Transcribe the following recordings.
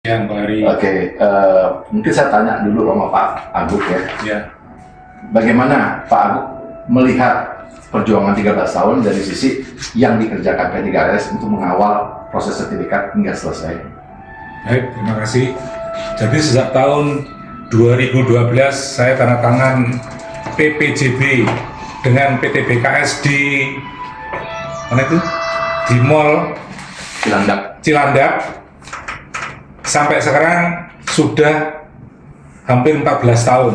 Yang Pak Ari. Oke, mungkin saya tanya dulu sama Pak Agung ya. Ya. Bagaimana Pak Agung melihat perjuangan 13 tahun dari sisi yang dikerjakan P3S untuk mengawal proses sertifikat hingga selesai? Baik, terima kasih. Jadi sejak tahun 2012 saya tanda tangan PPJB dengan PT BKS di mana itu? Di Mall Cilandak. Sampai sekarang sudah hampir 14 tahun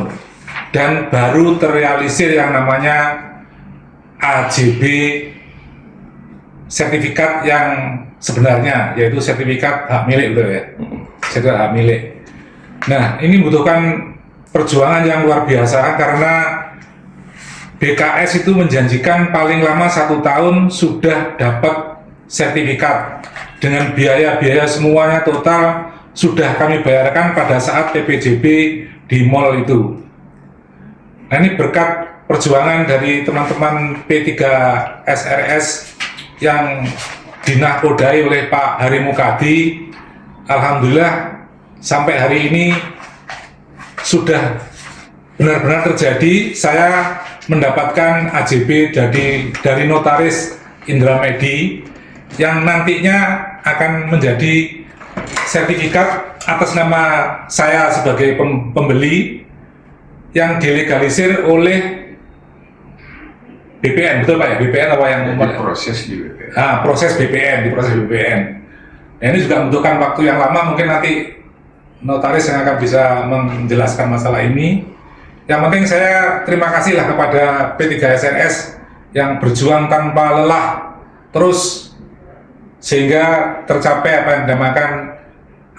dan baru terrealisir yang namanya AJB sertifikat yang sebenarnya, yaitu sertifikat hak milik, betul ya? Sertifikat hak milik. Nah, ini membutuhkan perjuangan yang luar biasa karena BKS itu menjanjikan paling lama 1 tahun sudah dapat sertifikat dengan biaya-biaya semuanya total sudah kami bayarkan pada saat PPJB di mall itu. Nah, ini berkat perjuangan dari teman-teman P3SRS yang dinakodai oleh Pak Hari Mukadi. Alhamdulillah sampai hari ini sudah benar-benar terjadi. Saya mendapatkan AJB dari notaris Indramedi yang nantinya akan menjadi sertifikat atas nama saya sebagai pembeli yang dilegalisir oleh BPN, betul Pak ya? BPN apa yang proses di BPN? Proses BPN, di proses BPN. Nah, ini juga membutuhkan waktu yang lama, mungkin nanti notaris yang akan bisa menjelaskan masalah ini. Yang penting saya terima kasih lah kepada P3SRS yang berjuang tanpa lelah terus sehingga tercapai apa yang dinamakan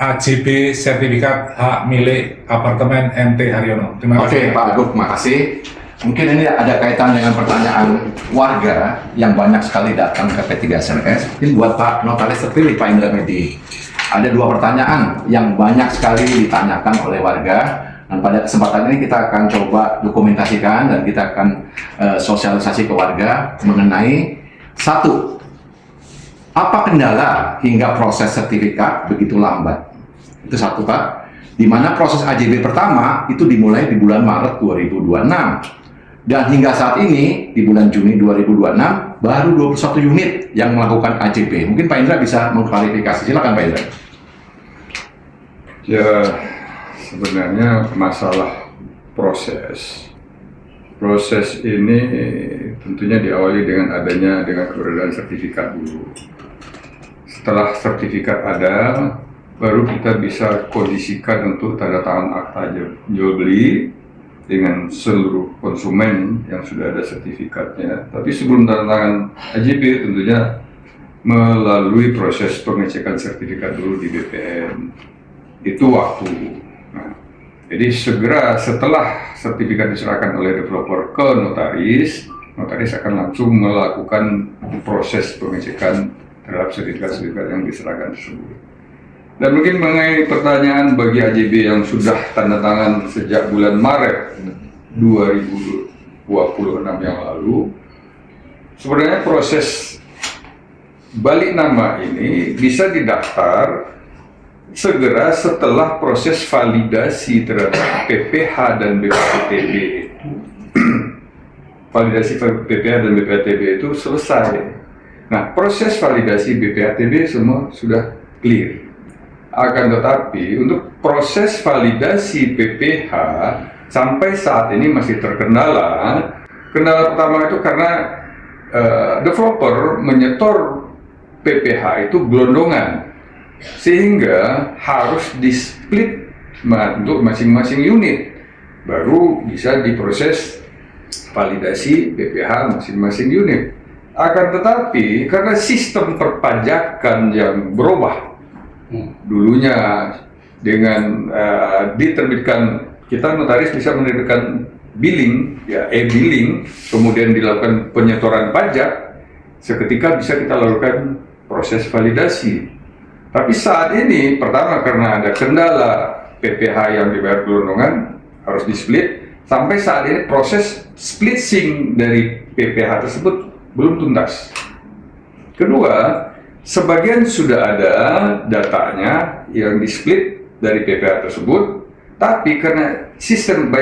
AJB sertifikat hak milik apartemen MT Haryono. Terima kasih. Oke, Pak Agung, makasih. Mungkin ini ada kaitan dengan pertanyaan warga yang banyak sekali datang ke P3SRS. Ini buat Pak Notaris terpilih, Pak Indramedi. Ada 2 pertanyaan yang banyak sekali ditanyakan oleh warga. Dan pada kesempatan ini kita akan coba dokumentasikan dan kita akan sosialisasi ke warga mengenai 1. Apa kendala hingga proses sertifikat begitu lambat? Itu 1, Pak. Di mana proses AJB pertama itu dimulai di bulan Maret 2026. Dan hingga saat ini, di bulan Juni 2026, baru 21 unit yang melakukan AJB. Mungkin Pak Indra bisa mengklarifikasi. Silakan Pak Indra. Ya, sebenarnya masalah proses ini tentunya diawali dengan keberadaan sertifikat dulu. Setelah sertifikat ada, baru kita bisa kondisikan untuk tanda tangan akta jual beli dengan seluruh konsumen yang sudah ada sertifikatnya. Tapi sebelum tanda tangan AJB tentunya melalui proses pengecekan sertifikat dulu di BPN. Itu waktu. Nah, jadi segera setelah sertifikat diserahkan oleh developer ke notaris akan langsung melakukan proses pengecekan terhadap sertifikat yang diserahkan tersebut. Dan mungkin mengenai pertanyaan bagi AJB yang sudah tanda tangan sejak bulan Maret 2026 yang lalu, sebenarnya proses balik nama ini bisa didaftar segera setelah proses validasi terhadap PPH dan BPATB itu. Validasi PPH dan BPATB itu selesai. Nah, proses validasi BPATB semua sudah clear. Akan tetapi untuk proses validasi PPH sampai saat ini masih terkendala. Kendala pertama itu karena developer menyetor PPH itu gelondongan, sehingga harus di-split untuk masing-masing unit baru bisa diproses validasi PPH masing-masing unit. Akan tetapi karena sistem perpajakan yang berubah, dulunya dengan diterbitkan, kita notaris bisa menerbitkan billing, ya e-billing, kemudian dilakukan penyetoran pajak, seketika bisa kita lakukan proses validasi. Tapi saat ini, pertama karena ada kendala PPH yang dibayar gelondongan harus di-split, sampai saat ini proses splitting dari PPH tersebut belum tuntas. Kedua, sebagian sudah ada datanya yang di-split dari PPH tersebut, tapi karena sistem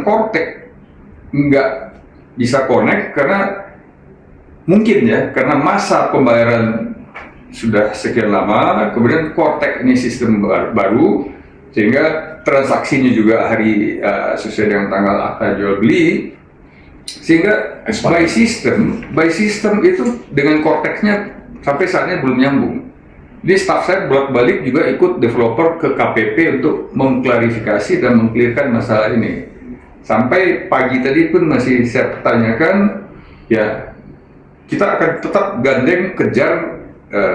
Cortex nggak bisa connect karena mungkin ya karena masa pembayaran sudah sekian lama, kemudian Cortex ini sistem baru sehingga transaksinya juga sesuai dengan tanggal akta jual beli, sehingga by system itu dengan Cortex-nya sampai saatnya belum nyambung. Jadi staff saya bolak-balik juga ikut developer ke KPP untuk mengklarifikasi dan mengklirkan masalah ini. Sampai pagi tadi pun masih saya pertanyakan, ya kita akan tetap gandeng kejar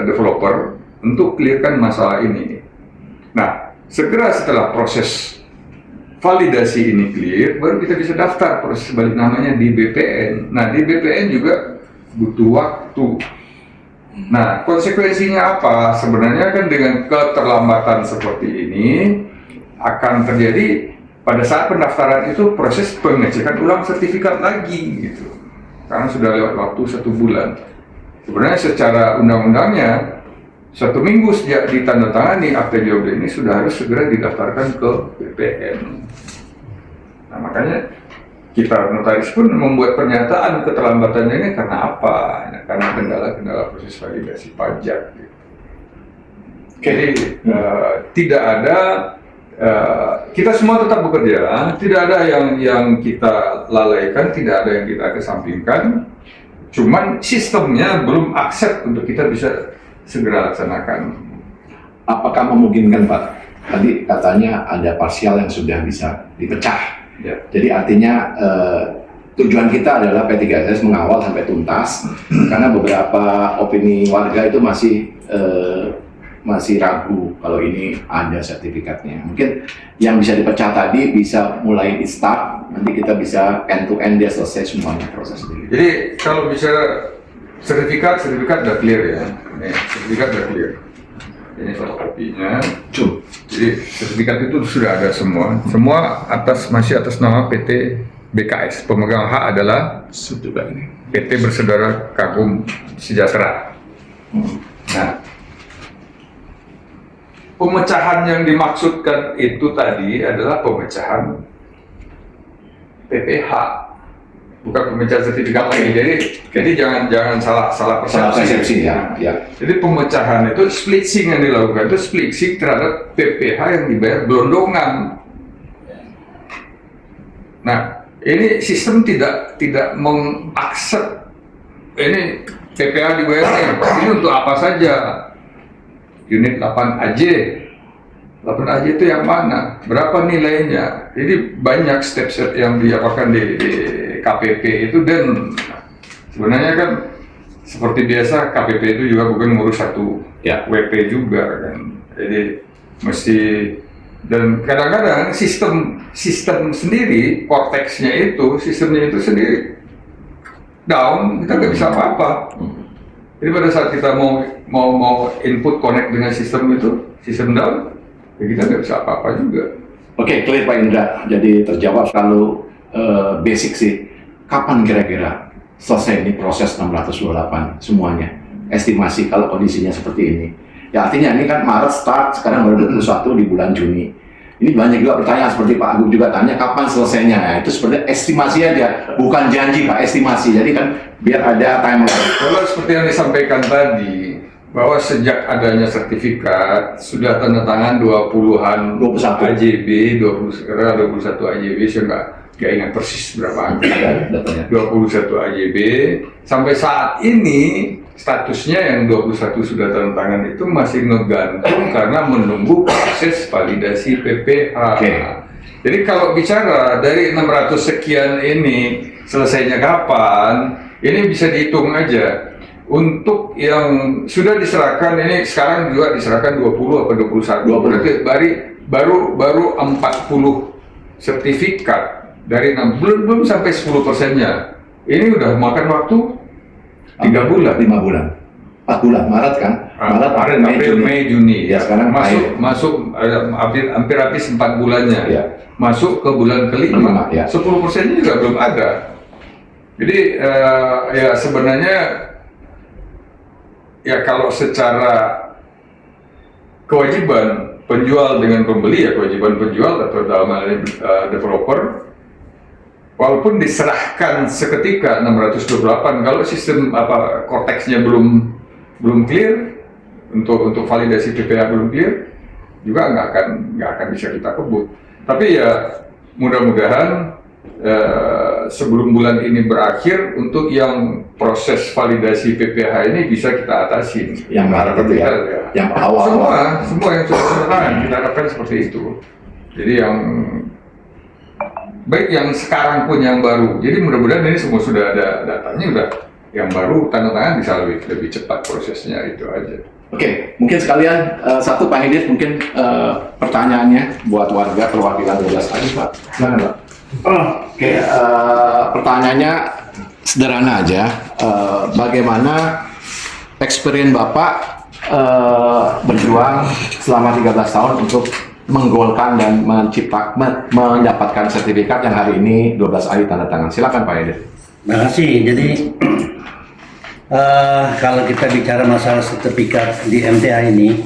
developer untuk clearkan masalah ini. Nah, segera setelah proses validasi ini clear, baru kita bisa daftar proses balik namanya di BPN. Nah, di BPN juga butuh waktu. Nah, konsekuensinya apa? Sebenarnya kan dengan keterlambatan seperti ini akan terjadi pada saat pendaftaran itu proses pengecekan ulang sertifikat lagi gitu. Karena sudah lewat waktu 1 bulan. Sebenarnya secara undang-undangnya 1 minggu sejak ditandatangani akta jual beli ini sudah harus segera didaftarkan ke BPN. Nah, makanya kita notaris pun membuat pernyataan keterlambatannya ini karena apa? Ya, karena kendala-kendala proses validasi pajak. Gitu. Jadi tidak ada, kita semua tetap bekerja, tidak ada yang kita lalaikan, tidak ada yang kita kesampingkan. Cuman sistemnya belum accept untuk kita bisa segera laksanakan. Apakah memungkinkan Pak? Tadi katanya ada parsial yang sudah bisa dipecah. Ya. Jadi artinya tujuan kita adalah P3S mengawal sampai tuntas karena beberapa opini warga itu masih ragu kalau ini ada sertifikatnya. Mungkin yang bisa dipecah tadi bisa mulai di start, nanti kita bisa end to end dia selesai semuanya proses ini. Jadi kalau bicara sertifikat udah clear ya. Ini sertifikat udah clear. Ini fotokopinya. Jadi sertifikat itu sudah ada semua. Semua masih atas nama PT BKS. Pemegang hak adalah PT Bersaudara Kagum Sejahtera. Nah, pemecahan yang dimaksudkan itu tadi adalah pemecahan PPH, bukan pemecahan sertifikat lagi. Jadi jangan salah persepsi. Ya. Jadi pemecahan itu splitsing yang dilakukan itu splitsing terhadap PPH yang dibayar gelondongan. Nah, ini sistem tidak mengakses ini PPH dibayar ini untuk apa saja. Unit 8AJ. 8AJ itu yang mana? Berapa nilainya? Jadi banyak step-step yang diapakan di KPP itu, dan sebenarnya kan seperti biasa KPP itu juga bukan ngurus satu WP juga kan. Jadi mesti, dan kadang-kadang sistem sendiri, Cortex-nya itu, sistemnya itu sendiri down, kita nggak bisa apa-apa. Jadi pada saat kita mau input connect dengan sistem itu, sistem down, ya kita nggak bisa apa-apa juga. Oke, clear Pak Indra. Jadi terjawab kalau basic sih. Kapan kira-kira selesai ini proses 628 semuanya? Estimasi kalau kondisinya seperti ini. Ya artinya ini kan Maret start, sekarang baru 21 di bulan Juni. Ini banyak juga pertanyaan seperti Pak Agung juga tanya kapan selesainya. Nah, itu seperti estimasi aja, bukan janji Pak, estimasi. Jadi kan biar ada timeline. Kalau seperti yang disampaikan tadi, bahwa sejak adanya sertifikat sudah tanda tangan 20-an 21 AJB, 21 AJB, saya nggak ingat persis berapa angka, 21 AJB. Sampai saat ini statusnya yang 21 sudah tanda tangan itu masih ngegantung karena menunggu proses validasi PPH. Jadi kalau bicara dari 600 sekian ini selesainya kapan, ini bisa dihitung aja. Untuk yang sudah diserahkan ini sekarang juga diserahkan 20 atau 21. Berarti baru 40 sertifikat dari 6, belum sampai 10%-nya. Ini udah makan waktu 3 bulan. 5 bulan. 4 bulan, Maret kan? Maret, April, Mei, Juni. Ya, sekarang masuk hampir 4 bulannya. Ya. Masuk ke bulan kelima. Ya. 10%-nya juga belum ada. Jadi ya sebenarnya ya kalau secara kewajiban penjual dengan pembeli, ya kewajiban penjual atau dalam hal ini developer, walaupun diserahkan seketika 628, kalau sistem Cortex-nya belum clear, untuk validasi PPH belum clear, juga nggak akan bisa kita kebut. Tapi ya mudah-mudahan sebelum bulan ini berakhir, untuk yang proses validasi PPH ini bisa kita atasi. Yang harapan itu kita ya, yang awal. semua yang sudah selesai kita harapkan seperti itu. Jadi yang baik yang sekarang pun yang baru. Jadi mudah-mudahan ini semua sudah ada datanya, udah yang baru tanda tangan bisa lebih cepat prosesnya, itu aja. Oke, mungkin sekalian satu Pak Hidis, mungkin pertanyaannya buat warga perwakilan 12 tadi Pak. Silakan Pak. Oke, pertanyaannya sederhana aja. Bagaimana experience Bapak berjuang selama 13 tahun untuk menggolkan dan mendapatkan sertifikat yang hari ini 12 AI tanda tangan. Silakan Pak Hidis. Terima kasih. Jadi kalau kita bicara masalah sertifikat di MTA ini,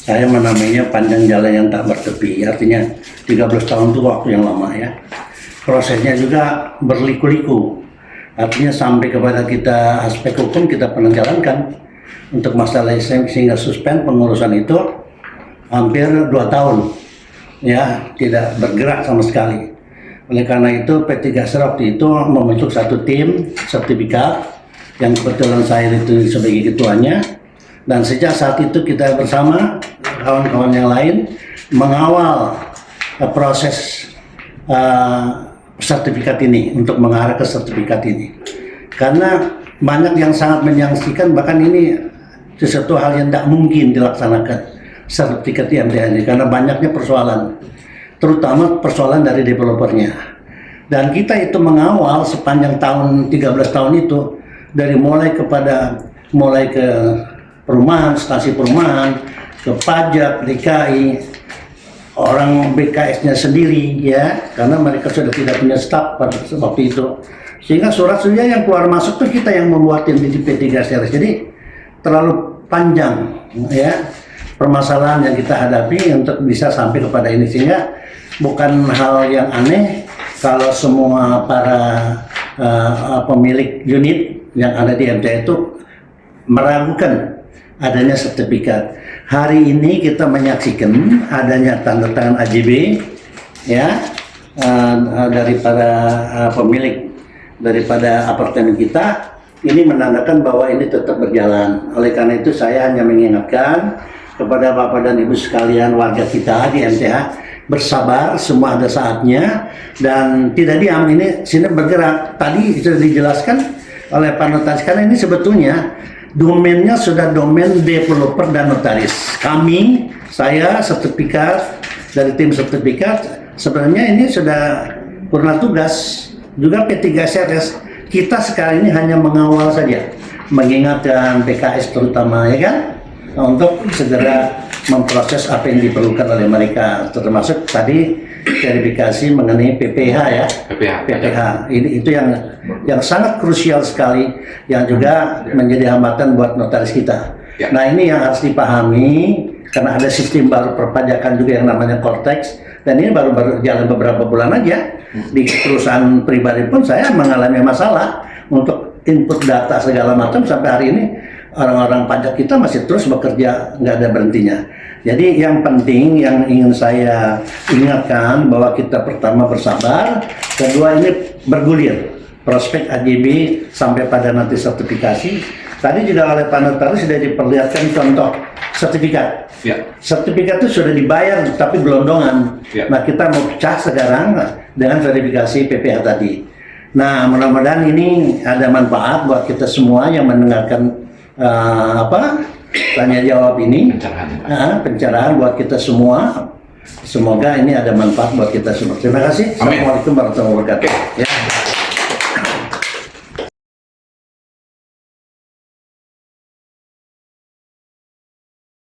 saya menamainya panjang jalan yang tak bertepi. Artinya 13 tahun itu waktu yang lama ya. Prosesnya juga berliku-liku. Artinya sampai kepada kita aspek hukum kita pernah jalankan untuk masalah sehingga suspend pengurusan itu hampir 2 tahun ya, tidak bergerak sama sekali. Oleh karena itu P3 waktu itu membentuk satu tim sertifikat yang kebetulan saya itu sebagai ketuanya, dan sejak saat itu kita bersama kawan-kawan yang lain mengawal proses sertifikat ini, untuk mengarah ke sertifikat ini, karena banyak yang sangat menyaksikan bahkan ini sesuatu hal yang tidak mungkin dilaksanakan sertifikat di MTA ini, karena banyaknya persoalan, terutama persoalan dari developernya. Dan kita itu mengawal sepanjang tahun 13 tahun itu, dari mulai ke perumahan, stasi perumahan, ke pajak, DKI, orang BKS-nya sendiri ya, karena mereka sudah tidak punya staf pada waktu itu, sehingga surat-suratnya yang keluar masuk tuh kita yang membuatin di P3 series. Jadi terlalu panjang ya permasalahan yang kita hadapi untuk bisa sampai kepada ini, sehingga bukan hal yang aneh kalau semua para pemilik unit yang ada di MTA itu meragukan adanya sertifikat. Hari ini kita menyaksikan adanya tanda tangan AJB ya dari para pemilik daripada apartemen kita, ini menandakan bahwa ini tetap berjalan. Oleh karena itu saya hanya mengingatkan kepada Bapak dan Ibu sekalian warga kita di MTA, bersabar, semua ada saatnya dan tidak diam, ini sini bergerak. Tadi sudah dijelaskan oleh Pak Notaris, karena ini sebetulnya domainnya sudah domain developer dan notaris. Kami, saya sertifikat dari tim sertifikat, sebenarnya ini sudah purna tugas juga P3 series. Kita sekarang ini hanya mengawal saja, mengingatkan PKS terutama ya kan, untuk segera memproses apa yang diperlukan oleh mereka, termasuk tadi verifikasi mengenai PPH ya. PPH. Itu yang sangat krusial sekali, yang juga menjadi hambatan buat notaris kita. Ya. Nah ini yang harus dipahami, karena ada sistem baru perpajakan juga yang namanya Cortex, dan ini baru jalan beberapa bulan aja. Di perusahaan pribadi pun saya mengalami masalah untuk input data segala macam, sampai hari ini orang-orang pajak kita masih terus bekerja, nggak ada berhentinya. Jadi yang penting yang ingin saya ingatkan bahwa kita pertama bersabar, kedua ini bergulir prospek AJB sampai pada nanti sertifikasi. Tadi juga oleh Pak Notaris sudah diperlihatkan contoh sertifikat. Ya. Sertifikat itu sudah dibayar tapi gelondongan. Ya. Nah kita mau pecah sekarang dengan verifikasi PPH tadi. Nah mudah-mudahan ini ada manfaat buat kita semua yang mendengarkan tanya jawab ini, pencerahan buat kita semua. Semoga ini ada manfaat buat kita semua. Terima kasih. Amin. Assalamualaikum warahmatullahi wabarakatuh. Okay. Ya.